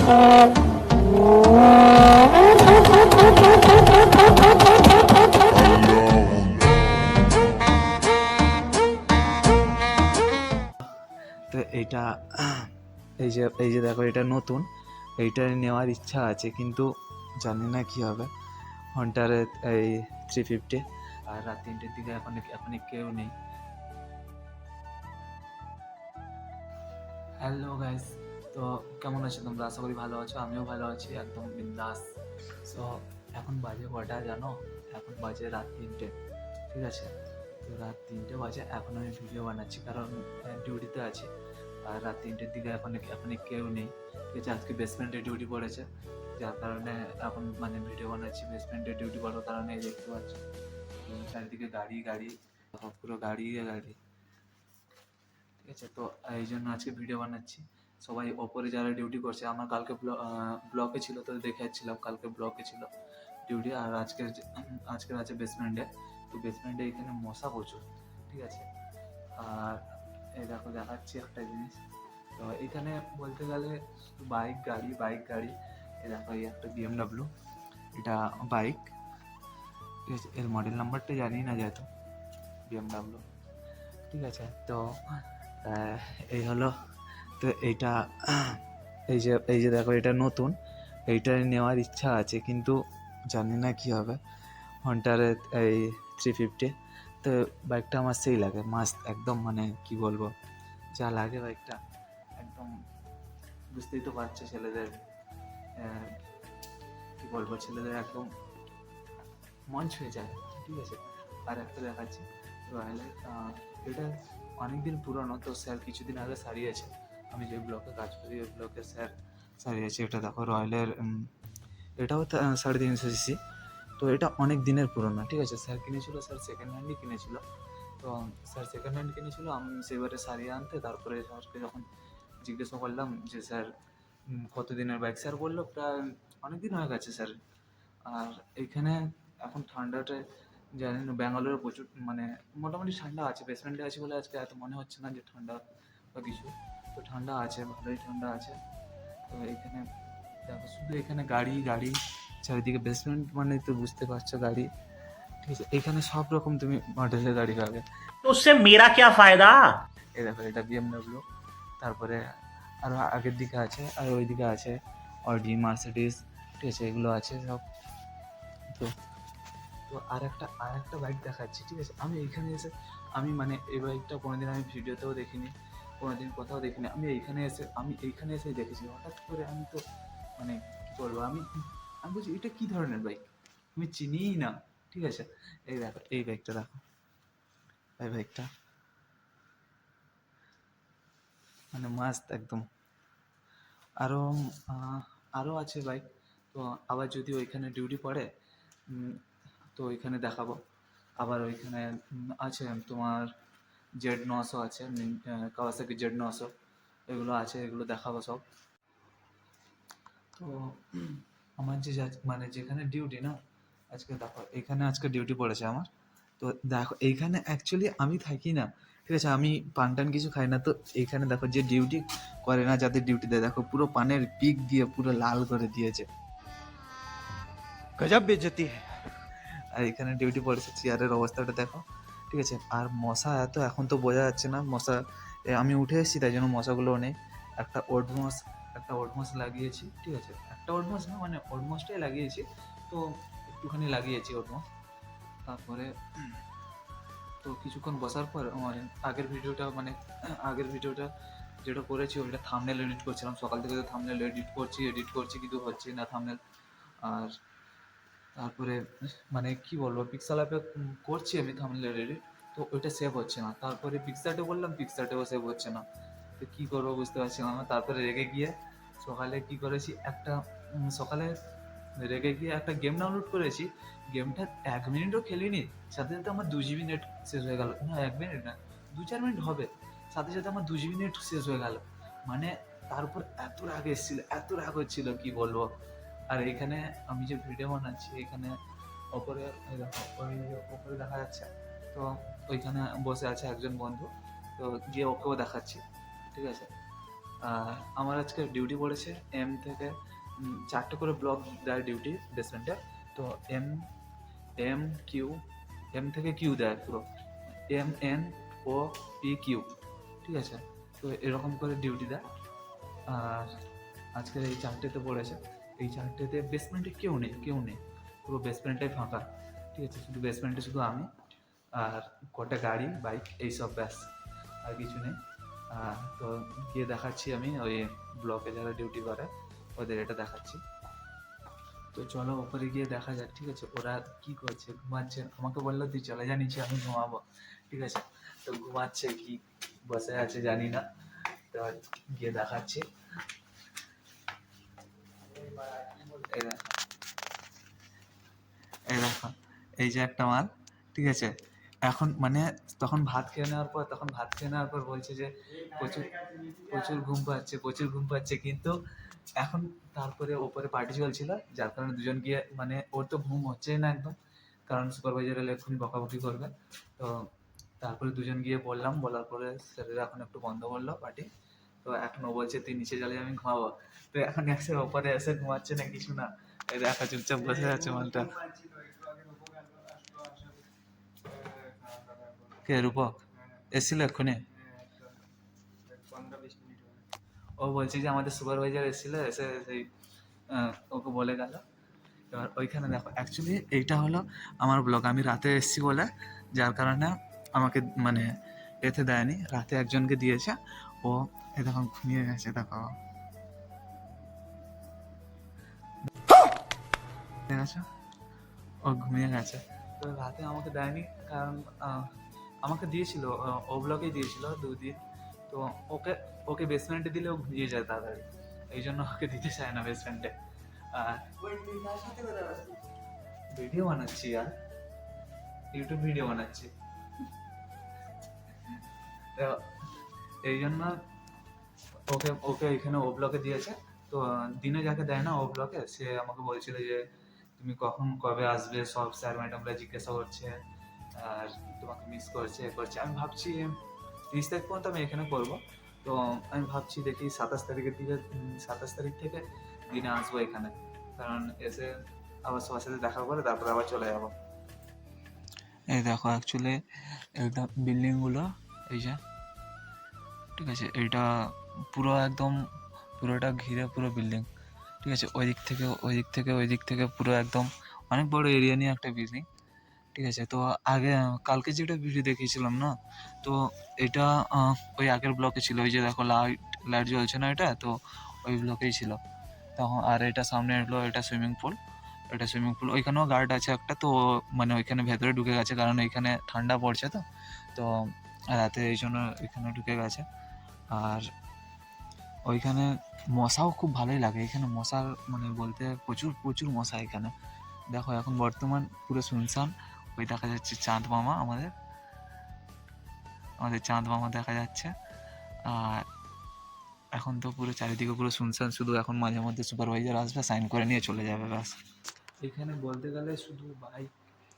তো এইটা এই যে দেখো, এটা নতুন, এইটা নেওয়ার ইচ্ছা আছে, কিন্তু জানি না কি হবে। হন্টারে এই 350, আর রাত 3টের দিকে এখন কেউ নেই। হ্যালো গাইস, তো কেমন আছো তোমরা? আশা করি ভালো আছো, আমিও ভালো আছি, একদম বিন্দাস। সো এখন বাজে কটা জানো? এখন বাজে রাত 3টে, ঠিক আছে? তো রাত 3টে বাজে, এখন আমি ভিডিও বানাচ্ছি কারণ ডিউটিতে আছি। আর রাত 3টের দিকে এখন কেউ নেই, ঠিক আছে? আজকে বেসমেন্টে ডিউটি পড়েছে, যার কারণে এখন মানে ভিডিও বানাচ্ছি। বেসমেন্টে ডিউটি পড়ার কারণে এই দেখতে পাচ্ছি চারিদিকে গাড়ি গাড়ি, পুরো গাড়ি গাড়ি, ঠিক আছে? তো এই জন্য আজকে ভিডিও বানাচ্ছি। সবাই ওপরে যারা ডিউটি করছে, আমার কালকে ব্লকে ছিল, তো দেখে যাচ্ছিলাম, কালকে ব্লকে ছিল ডিউটি, আর আজকের আছে বেসমেন্টে। তো বেসমেন্টে এখানে মশা প্রচুর, ঠিক আছে? আর এই দেখো, দেখাচ্ছি একটা জিনিস। তো এখানে বলতে গেলে শুধু বাইক গাড়ি। এই দেখো, এই একটা BMW, এটা বাইক, ঠিক আছে? এর মডেল নাম্বারটা জানি না যেহেতু, BMW, ঠিক আছে? তো এই হলো। তো এইটা এই যে দেখো, এটা নতুন, এইটা নেওয়ার ইচ্ছা আছে, কিন্তু জানি না কি হবে। হন্টারে এই 350, তো বাইকটা আমার সেই লাগে, মাস্ত একদম, মানে কি বলবো, যা লাগে বাইকটা একদম। বুঝতেই তো পারছো ছেলেদের, কি বলবো, ছেলেদের একদম মন ছুঁয়ে যায়, ঠিক আছে? আর একটা দেখাচ্ছি রয়্যালের, এটা অনেকদিন পুরনো, তো স্যার কিছুদিন আগে সারিয়েছে। আমি যে ব্লকে কাজ করি ওই ব্লকে স্যার সারিয়েছে। এটা দেখো রয়্যালের, এটাও 350cc। তো এটা অনেক দিনের পুরনো, ঠিক আছে? স্যার কিনেছিল, স্যার সেকেন্ড হ্যান্ডই কিনেছিল। তো স্যার সেকেন্ড হ্যান্ড কিনেছিল, আমি সেবারে সারিয়ে আনতে, তারপরে স্যারকে যখন জিজ্ঞাসা করলাম যে স্যার কতদিনের বাইক, স্যার বললো প্রায় অনেক দিন হয়ে গেছে স্যার। আর এইখানে এখন ঠান্ডাটা জানি না, ব্যাঙ্গালোরে প্রচুর, মানে মোটামুটি ঠান্ডা আছে। বেসমেন্টে আছি বলে আজকে এত মনে হচ্ছে না যে ঠান্ডা বা কিছু। তো ঠান্ডা আছে, ভালোই ঠান্ডা আছে। তো এখানে দেখো, শুধু এখানে গাড়ি চারিদিকে। বেসমেন্ট মানে তো বুঝতে পারছো, গাড়ি, ঠিক আছে? এখানে সব রকম তুমি মডেলের গাড়ি পাবে। तो उससे मेरा क्या फायदा। এই দেখো, এটা BMW। তারপরে আরও আগের দিকে আছে, আর ওই দিকে আছে অডি, মার্সিডিজ, ঠিক আছে? এগুলো আছে সব। তো তো আর একটা বাইক দেখাচ্ছি, ঠিক আছে? আমি এইখানে এসে, আমি মানে এই বাইকটা কোনোদিন আমি ভিডিওতেও দেখিনি, কোনোদিন কোথাও দেখিনি। আমি এইখানে এসে দেখেছি হঠাৎ করে। আমি তো মানে কি বলবো, আমি আমি বলছি এটা কি ধরনের বাইক, আমি চিনিই না, ঠিক আছে? এই দেখো, এই বাইকটা দেখো, এই বাইকটা মানে মাস্ত একদম। আরও আরও আছে বাইক। তো আবার যদি ওইখানে ডিউটি পড়ে, তো ওইখানে দেখাবো। আবার ওইখানে আছে তোমার Z900 আছে, কাওয়াসাকি Z900, এগুলো আছে, এগুলো দেখাবো সব। তো আমার মানে যেখানে ডিউটি না, আজকে দেখো এখানে আজকে ডিউটি পড়েছে আমার। তো দেখো এইখানে অ্যাকচুয়ালি আমি থাকি না, ঠিক আছে? আমি পান টান কিছু খাই না। তো এইখানে দেখো, যে ডিউটি করে না, যাদের ডিউটি দেয়, দেখো পুরো পানের পিক দিয়ে পুরো লাল করে দিয়েছে, गजब बेइज्जती है। আর এখানে ডিউটি পড়েছে। চেয়ারের অবস্থাটা দেখো, ঠিক আছে? আর মশা এত, এখন তো বোঝা যাচ্ছে না মশা। আমি উঠে এসেছি, তাই জন্য মশাগুলোও নেই। একটা ওডমস লাগিয়েছি, ঠিক আছে? একটা ওডমস না, মানে ওডমসটাই লাগিয়েছি। তো একটুখানি লাগিয়েছি ওডমস। তারপরে তো কিছুক্ষণ বসার পর আগের ভিডিওটা যেটা করেছি, ওইটা থাম্বনেল এডিট করছিলাম। সকাল থেকে তো থাম্বনেল এডিট করছি, কিন্তু হচ্ছে না থাম্বনেল। আর তারপরে মানে কি বলবো, পিক্সেল অ্যাপে করছি আমি থাম্বনেল এডিট, তো ওইটা সেভ হচ্ছে না। তারপরে পিক্সার্টে বললাম, পিক্সার্টেও সেভ হচ্ছে না। তো কী করবো বুঝতে পারছি না। তারপরে রেগে গিয়ে সকালে কি করেছি, সকালে রেগে গিয়ে একটা গেম ডাউনলোড করেছি। গেমটা 1 মিনিটও খেলিনি, সাথে সাথে আমার 2 GB নেট শেষ হয়ে গেল। না, 1 মিনিট না, 2-4 মিনিট হবে, সাথে সাথে আমার 2 GB নেট শেষ হয়ে গেল। মানে তারপর এত রাগ এসেছিল, এত রাগ হচ্ছিল, কি বলবো। আর এখানে আমি যে ভিডিও বানাচ্ছি, এখানে ওপরে ওই দেখো, ওই ওপরে দেখা যাচ্ছে। তো ওইখানে বসে আছে একজন বন্ধু, তো গিয়ে ওকেও দেখাচ্ছি, ঠিক আছে? আমার আজকে ডিউটি পড়েছে এম থেকে 4টে করে ব্লক দেয় ডিউটি বেসমেন্টে। তো এম এম কিউ, এম থেকে কিউ দেয় পুরো, M N O P Q, ঠিক আছে? তো এরকম করে ডিউটি দেয়। আর আজকে এই 4টেতে পড়েছে। এই 4টেতে বেসমেন্টে কেউ নেই, পুরো বেসমেন্টটাই ফাঁকা, ঠিক আছে? শুধু বেসমেন্টে শুধু আমি আর কটা গাড়ি বাইক এইসব, ব্যাস, আর কিছু নেই। তো গিয়ে দেখাচ্ছি আমি ওই ব্লকে যারা ডিউটি করে ওদের এটা দেখাচ্ছি। তো চলো ওপরে গিয়ে দেখা যাক, ঠিক আছে? ওরা কি করছে, ঘুমাচ্ছে। আমাকে বললো তুই চলে যা নিচে, আমি ঘুমাবো, ঠিক আছে? তো ঘুমাচ্ছে কি বসে আছে জানি না, তো গিয়ে দেখাচ্ছি। এই দেখো, এই দেখো, এই যে একটা মাল, ঠিক আছে? এখন মানে তখন ভাত খেয়ে নেওয়ার পর বলছে যে প্রচুর প্রচুর ঘুম পাচ্ছে, কিন্তু এখন তারপরে ওপরে পার্টি চলছিল, যার কারণে দুজন গিয়ে মানে ওর তো ঘুম হচ্ছেই না একদম, কারণ সুপারভাইজার এলে এক্ষুনি বকাবকি করবে। তো তারপরে দুজন গিয়ে বলার পরে স্যারেরা এখন একটু বন্ধ করলো পার্টি। তো এখন ও বলছে তুই নিচে চলে আমি ঘুমাবো। তো এখন এসে ওপরে এসে ঘুমাচ্ছে না কিছু না, এই দেখা চুপচাপ বসে আছে মালটা। কে রূপক এসেছিল এক্ষুনি? ও বলছে যে আমাদের সুপারভাইজার এসেছিল, এসে সেই ওকে বলে গেল। এবার ওইখানে দেখো, অ্যাকচুয়ালি এইটা হলো আমার ব্লগ, আমি রাতে এসেছি বলে যার কারণে আমাকে মানে এতে দেয়নি, রাতে একজনকে দিয়েছে। ও এ দেখো ঘুমিয়ে গেছে, দেখো ঠিক আছে, ও ঘুমিয়ে গেছে। তো রাতে আমাকে দেয়নি, কারণ আমাকে দিয়েছিল, ও ব্লকেই দিয়েছিল 2 দিন। তো ওকে ওকে বেসমেন্টে দিলে ও ঘুমিয়ে যায় তাড়াতাড়ি, এই জন্য ওকে দিতে চায় না বেসমেন্টে। আর ভিডিও বানাচ্ছি আর ইউটিউব ভিডিও বানাচ্ছি, তো এই জন্য ওকে ওকে এখানে ও ব্লকে দিয়েছে। তো দিনে যাকে দেয় না ও ব্লকে, সে আমাকে বলছিল যে তুমি কখন কবে আসবে, সব স্যার ম্যাডামরা জিজ্ঞাসা করছে আর তোমাকে মিস করছে এ করছে। আমি ভাবছি 30 তারিখ পর্যন্ত আমি এখানে করবো। তো আমি ভাবছি দেখি 27 তারিখ থেকে দিনে আসবো এখানে, কারণ এসে আবার সবার সাথে দেখা করে তারপরে আবার চলে যাবো। এই দেখো অ্যাকচুয়ালি এটা বিল্ডিংগুলো, এই যে, ঠিক আছে? এইটা পুরো একদম পুরোটা ঘিরে পুরো বিল্ডিং, ঠিক আছে? ওই দিক থেকে পুরো একদম অনেক বড় এরিয়া নিয়ে একটা বিল্ডিং, ঠিক আছে? তো আগে কালকে যেটা ভিডিও দেখিয়েছিলাম না, তো এটা ওই আগের ব্লকে ছিল। ওই যে দেখো লাইট লাইট জ্বলছে না, এটা তো ওই ব্লকেই ছিল তখন। আর এটা সামনে এলো, এটা সুইমিং পুল, ওইখানেও গার্ড আছে একটা। তো মানে ওইখানে ভেতরে ঢুকে গেছে, কারণ এইখানে ঠান্ডা পড়ছে তো, তো রাতে এই জন্য এখানে ঢুকে গেছে। আর ওইখানে মশাও খুব ভালোই লাগে, এখানে মশার মানে বলতে প্রচুর প্রচুর মশা এখানে। দেখো এখন বর্তমান পুরো শুনশান, ওই দেখা যাচ্ছে চাঁদ মামা, আমাদের চাঁদ মামা দেখা যাচ্ছে। আর এখন তো পুরো চারিদিকে পুরো শুনশান, শুধু এখন মাঝে মধ্যে সুপারভাইজার আসবে, সাইন করে নিয়ে চলে যাবে, ব্যাস। এখানে বলতে গেলে শুধু বাইক,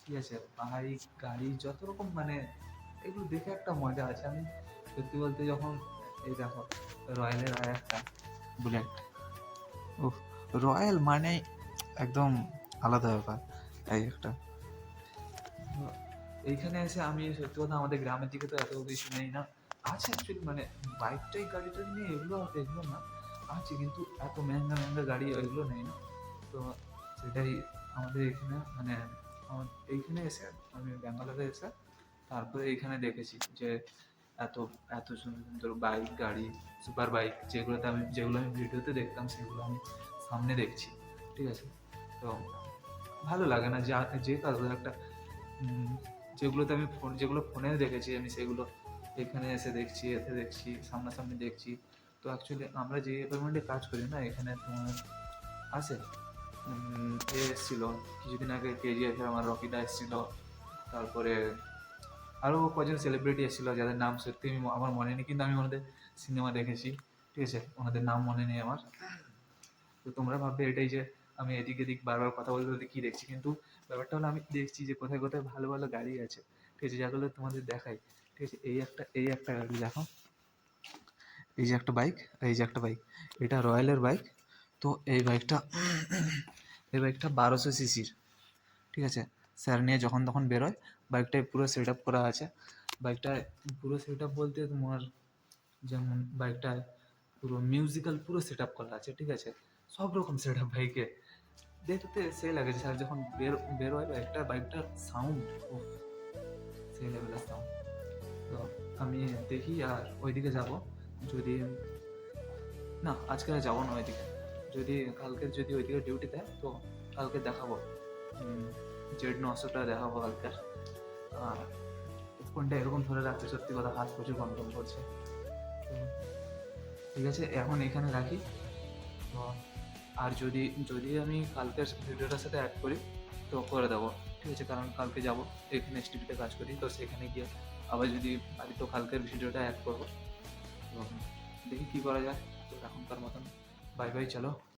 ঠিক আছে? বাইক গাড়ি যত রকম, মানে এগুলো দেখে একটা মজা আছে। আমি সত্যি বলতে যখন এই দেখো রয়্যালের আর একটা বুলেট, ও রয়্যাল মানে একদম আলাদা ব্যাপার। এই একটা তো এইখানে এসে আমি সত্যি কথা, আমাদের গ্রামের দিকে তো এত কিছু নেই না, আছে অ্যাকচুয়ালি মানে বাইকটাই গাড়িটা নিয়ে এগুলো না, আছে, কিন্তু এত মেহেঙ্গা গাড়ি এগুলো নেই না। তো সেটাই আমাদের এখানে মানে এইখানে এসে আমি ব্যাঙ্গালোরে এসে তারপরে এইখানে দেখেছি যে এত এত সুন্দর সুন্দর বাইক গাড়ি, সুপার বাইক, যেগুলো আমি ভিডিওতে দেখতাম সেগুলো আমি সামনে দেখছি, ঠিক আছে? তো ভালো লাগে না যে কারো একটা যেগুলোতে আমি যেগুলো ফোনে দেখেছি আমি, সেগুলো এখানে এসে দেখছি, এতে দেখছি, সামনাসামনি দেখছি। তো অ্যাকচুয়ালি আমরা যে ডিপার্টমেন্টে কাজ করি না, এখানে তোমার আছে এ এসেছিল কিছুদিন আগে, কেজিএফ আমার রকিদা এসেছিল, তারপরে আরও কজন সেলিব্রিটি এসেছিলো যাদের নাম সত্যি আমার মনে নেই, কিন্তু আমি ওনাদের সিনেমা দেখেছি, ঠিক আছে? ওনাদের নাম মনে নেই আমার। তো তোমরা ভাববে এটাই যে আমি এদিক এদিক বারবার কথা বলতে বলতে কী দেখছি, কিন্তু ব্যাপারটা হলো আমি দেখছি যে কোথায় কোথায় ভালো ভালো গাড়ি আছে, ঠিক আছে? যেগুলো তোমাদের দেখাই, ঠিক আছে? এই একটা গাড়ি দেখো, এই যে একটা বাইক, এই যে একটা বাইক, এটা রয়্যালের বাইক। তো এই বাইকটা এই বাইকটা 1200 সিসির, ঠিক আছে। স্যার নিয়ে যখন তখন বেরোয়, বাইকটায় পুরো সেট আপ করা আছে। বাইকটায় পুরো সেট আপ বলতে তোমার যেমন বাইকটায় পুরো মিউজিক্যাল পুরো সেট আপ করা আছে, ঠিক আছে। সব রকম সেট আপ বাইকে দেখতে সেই লাগে। স্যার যখন বেরোয় বাইকটার সাউন্ড, সেই লেভেলের সাউন্ড। তো আমি দেখি আর ওইদিকে যাব, যদি না আজকে আর যাবো না ওইদিকে, যদি কালকে যদি ওইদিকে ডিউটি দেয় তো কালকে দেখাবো। Z900টা দেখাবো কালকে। আর ফোনটা এরকম ধরে রাখতে সত্যি কথা হাত প্রচুর কন্ট্রোল করছে। তো ঠিক আছে, এখন এখানে রাখি। তো আর যদি যদি আমি কালকের ভিডিওটার সাথে অ্যাড করি তো করে দেবো, ঠিক আছে। কারণ কালকে যাবো, এখানে এসটিভিতে কাজ করি, তো সেখানে গিয়ে আবার যদি পারি তো কালকের ভিডিওটা অ্যাড করবো। তো দেখি কী করা যায়। তো এখনকার মতন বাই বাই, চলো।